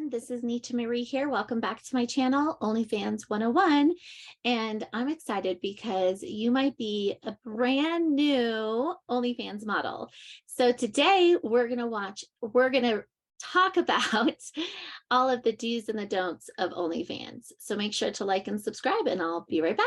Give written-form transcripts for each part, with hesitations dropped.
everyone, this is Nita Marie here. Welcome back to my channel, OnlyFans 101. And I'm excited because you might be a brand new OnlyFans model. So today we're going to talk about all of the do's and the don'ts of OnlyFans. So make sure to like and subscribe, and I'll be right back.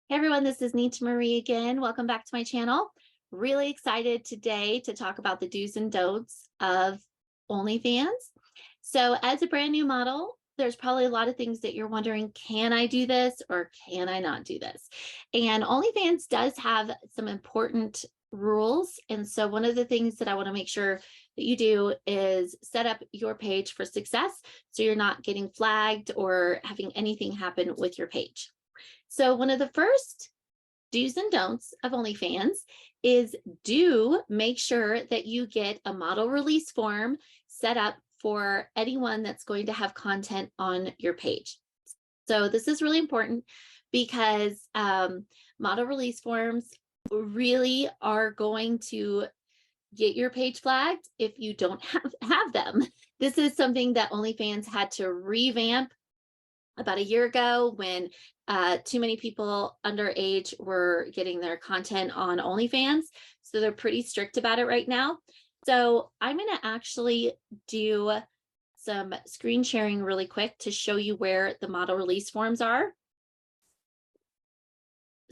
Hey everyone, this is Nita Marie again. Welcome back to my channel. Really excited today to talk about the do's and don'ts of OnlyFans. So as a brand new model, there's probably a lot of things that you're wondering, can I do this or can I not do this? And OnlyFans does have some important rules. And so one of the things that I want to make sure that you do is set up your page for success, so you're not getting flagged or having anything happen with your page. So one of the first do's and don'ts of OnlyFans is do make sure that you get a model release form set up for anyone that's going to have content on your page. So this is really important because model release forms really are going to get your page flagged if you don't have them. This is something that OnlyFans had to revamp about a year ago when too many people underage were getting their content on OnlyFans. So they're pretty strict about it right now. So I'm going to actually do some screen sharing really quick to show you where the model release forms are.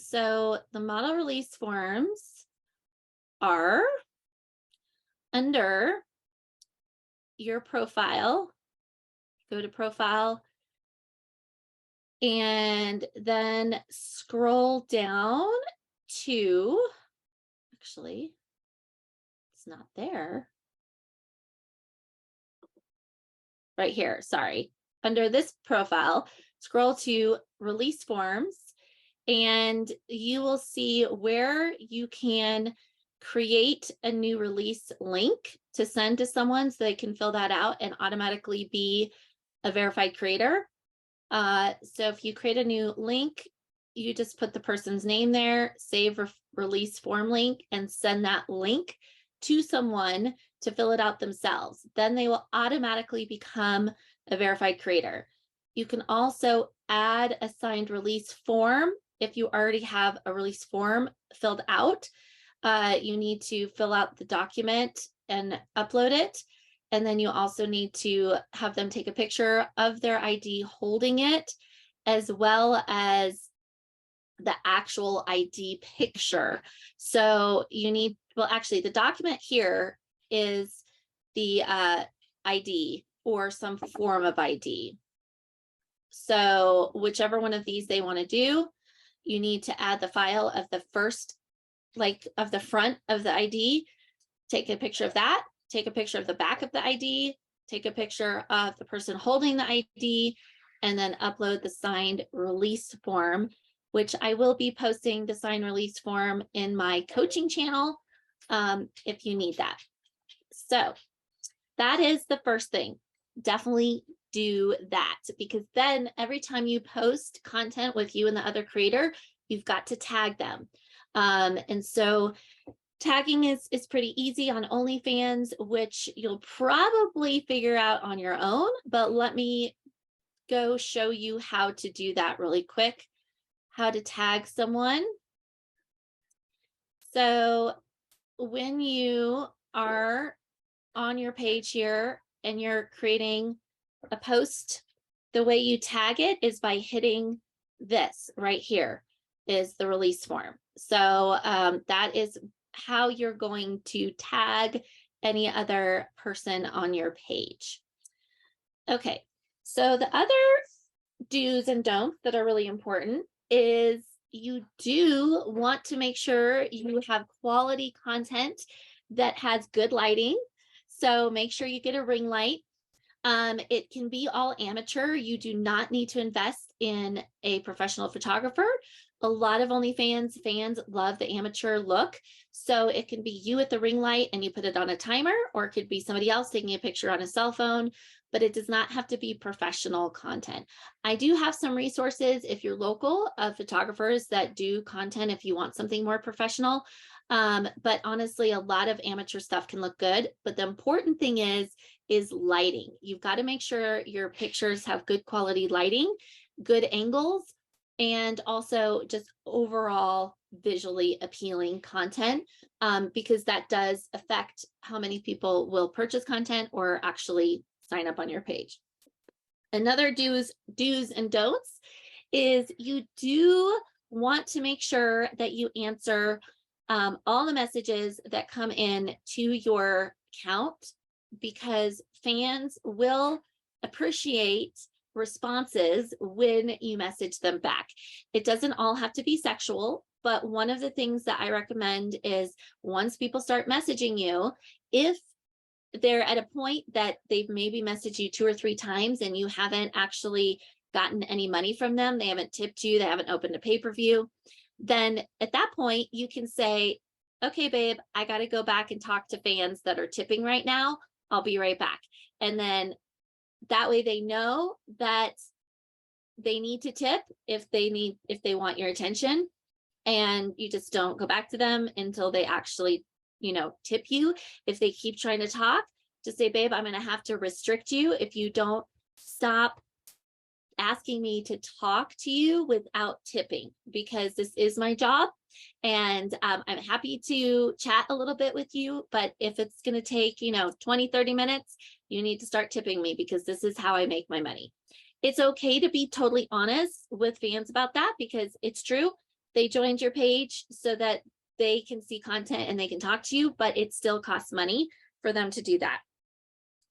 So the model release forms are under your profile. Go to profile, and then scroll down to, actually, it's not there. Right here, sorry. Under this profile, scroll to release forms, and you will see where you can create a new release link to send to someone so they can fill that out and automatically be a verified creator. So if you create a new link, you just put the person's name there, save release form link, and send that link to someone to fill it out themselves. Then they will automatically become a verified creator. You can also add a signed release form. If you already have a release form filled out, you need to fill out the document and upload it. And then you also need to have them take a picture of their ID holding it, as well as the actual ID picture. So you need, well, actually the document here is the ID or some form of ID. So whichever one of these they want to do, you need to add the file of the first, like of the front of the ID, take a picture of that, take a picture of the back of the ID, take a picture of the person holding the ID, and then upload the signed release form, which I will be posting the signed release form in my coaching channel if you need that. So that is the first thing. Definitely do that, because then every time you post content with you and the other creator, you've got to tag them. And so tagging is pretty easy on OnlyFans, which you'll probably figure out on your own, but let me go show you how to do that really quick, how to tag someone. So when you are on your page here and you're creating a post, the way you tag it is by hitting this right here is the release form. So that is how you're going to tag any other person on your page. Okay, so the other do's and don'ts that are really important is you do want to make sure you have quality content that has good lighting. So make sure you get a ring light. It can be all amateur. You do not need to invest in a professional photographer. A lot of OnlyFans fans love the amateur look. So it can be you at the ring light and you put it on a timer, or it could be somebody else taking a picture on a cell phone but it does not have to be professional content. I do have some resources if you're local of photographers that do content if you want something more professional. But honestly, a lot of amateur stuff can look good. But the important thing is lighting. You've got to make sure your pictures have good quality lighting, good angles, and also just overall visually appealing content, because that does affect how many people will purchase content or actually sign up on your page. Another do's and don'ts is you do want to make sure that you answer all the messages that come in to your account, because fans will appreciate responses when you message them back. It doesn't all have to be sexual, but one of the things that I recommend is once people start messaging you, if they're at a point that they've maybe messaged you 2 or 3 times and you haven't actually gotten any money from them, they haven't tipped you, they haven't opened a pay-per-view, then at that point you can say, okay, babe, I got to go back and talk to fans that are tipping right now. I'll be right back. And then that way they know that they need to tip if they want your attention, and you just don't go back to them until they actually, tip you. If they keep trying to talk, just say, babe, I'm going to have to restrict you if you don't stop asking me to talk to you without tipping, because this is my job. And I'm happy to chat a little bit with you, but if it's going to take, 20, 30 minutes, you need to start tipping me, because this is how I make my money. It's okay to be totally honest with fans about that, because it's true. They joined your page so that they can see content and they can talk to you, but it still costs money for them to do that.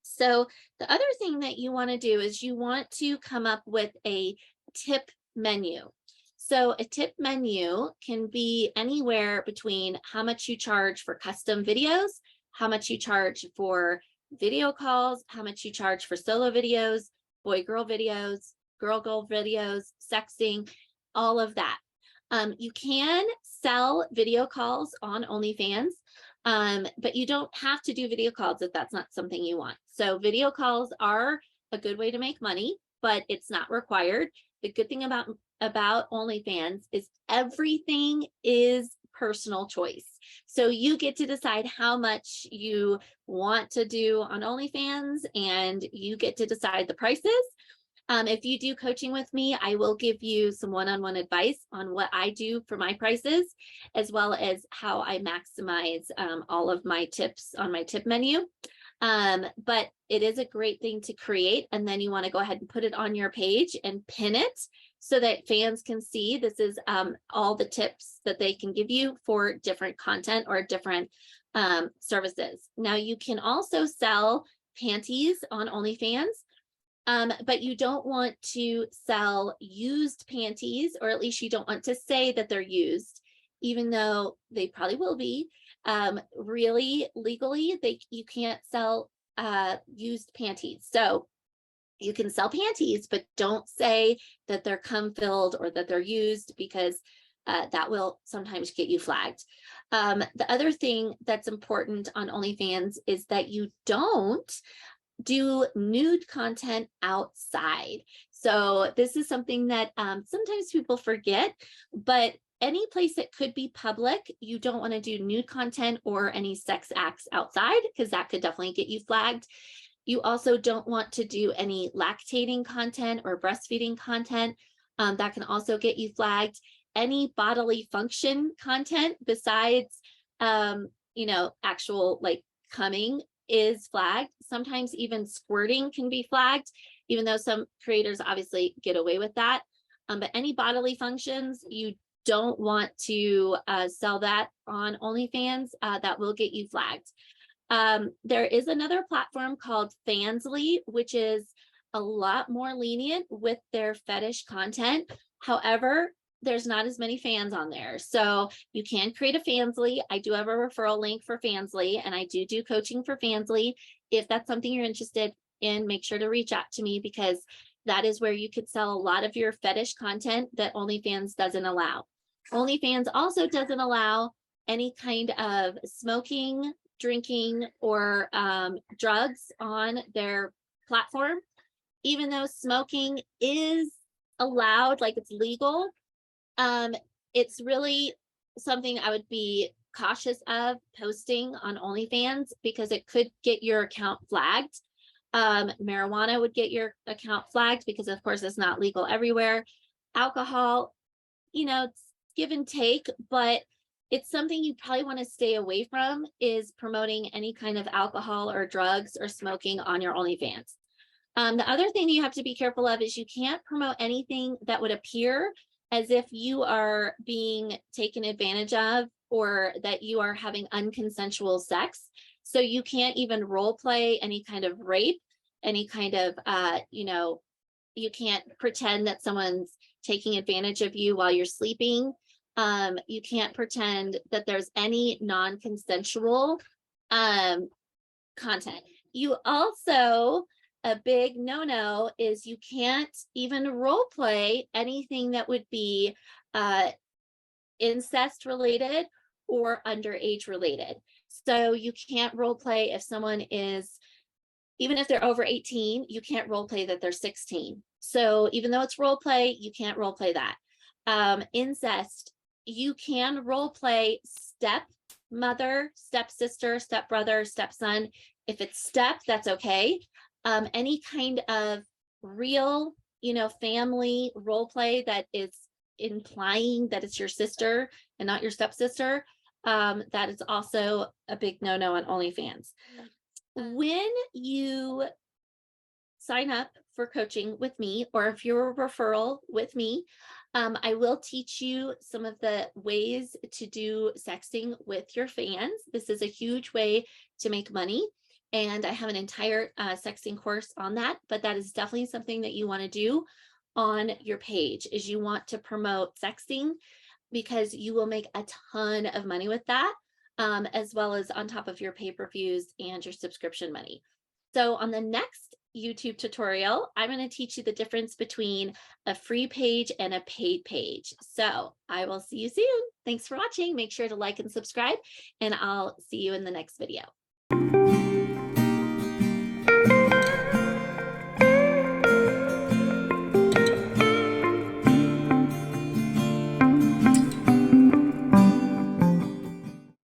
So the other thing that you want to do is you want to come up with a tip menu. So a tip menu can be anywhere between how much you charge for custom videos, how much you charge for video calls, how much you charge for solo videos, boy-girl videos, girl-girl videos, sexting, all of that. You can sell video calls on OnlyFans, but you don't have to do video calls if that's not something you want. So video calls are a good way to make money, but it's not required. The good thing about OnlyFans is everything is personal choice. So you get to decide how much you want to do on OnlyFans, and you get to decide the prices. If you do coaching with me, I will give you some one-on-one advice on what I do for my prices, as well as how I maximize all of my tips on my tip menu. But it is a great thing to create, and then you want to go ahead and put it on your page and pin it so that fans can see this is all the tips that they can give you for different content or different services. Now you can also sell panties on OnlyFans. But you don't want to sell used panties, or at least you don't want to say that they're used, even though they probably will be. Really, legally, you can't sell used panties. So you can sell panties, but don't say that they're cum-filled or that they're used, because that will sometimes get you flagged. The other thing that's important on OnlyFans is that you don't do nude content outside. So this is something that sometimes people forget, but any place that could be public, you don't want to do nude content or any sex acts outside, because that could definitely get you flagged. You also don't want to do any lactating content or breastfeeding content. That can also get you flagged. Any bodily function content besides, actual like coming is flagged. Sometimes even squirting can be flagged, even though some creators obviously get away with that. But any bodily functions, you don't want to sell that on OnlyFans. That will get you flagged. There is another platform called Fansly, which is a lot more lenient with their fetish content. However, there's not as many fans on there. So you can create a Fansly. I do have a referral link for Fansly, and I do coaching for Fansly. If that's something you're interested in, make sure to reach out to me, because that is where you could sell a lot of your fetish content that OnlyFans doesn't allow. OnlyFans also doesn't allow any kind of smoking, drinking, or drugs on their platform, even though smoking is allowed, like it's legal, it's really something I would be cautious of posting on OnlyFans because it could get your account flagged. Marijuana would get your account flagged because, of course, it's not legal everywhere. Alcohol, it's give and take, but it's something you probably want to stay away from, is promoting any kind of alcohol or drugs or smoking on your OnlyFans. The other thing you have to be careful of is you can't promote anything that would appear as if you are being taken advantage of or that you are having unconsensual sex. So you can't even role play any kind of rape, any kind of, you can't pretend that someone's taking advantage of you while you're sleeping. You can't pretend that there's any non-consensual content. You also, a big no-no is you can't even role play anything that would be incest related or underage related. So you can't role play if someone is, even if they're over 18, you can't role play that they're 16. So even though it's role play, you can't role play that. Incest, you can role play stepmother, stepsister, stepbrother, stepson. If it's step, that's okay. Any kind of real, family role play that is implying that it's your sister and not your stepsister, that is also a big no-no on OnlyFans. When you sign up for coaching with me, or if you're a referral with me, I will teach you some of the ways to do sexting with your fans. This is a huge way to make money. And I have an entire sexting course on that, but that is definitely something that you want to do on your page, is you want to promote sexting because you will make a ton of money with that, as well as on top of your pay-per-views and your subscription money. So on the next YouTube tutorial, I'm going to teach you the difference between a free page and a paid page. So I will see you soon. Thanks for watching. Make sure to like and subscribe, and I'll see you in the next video.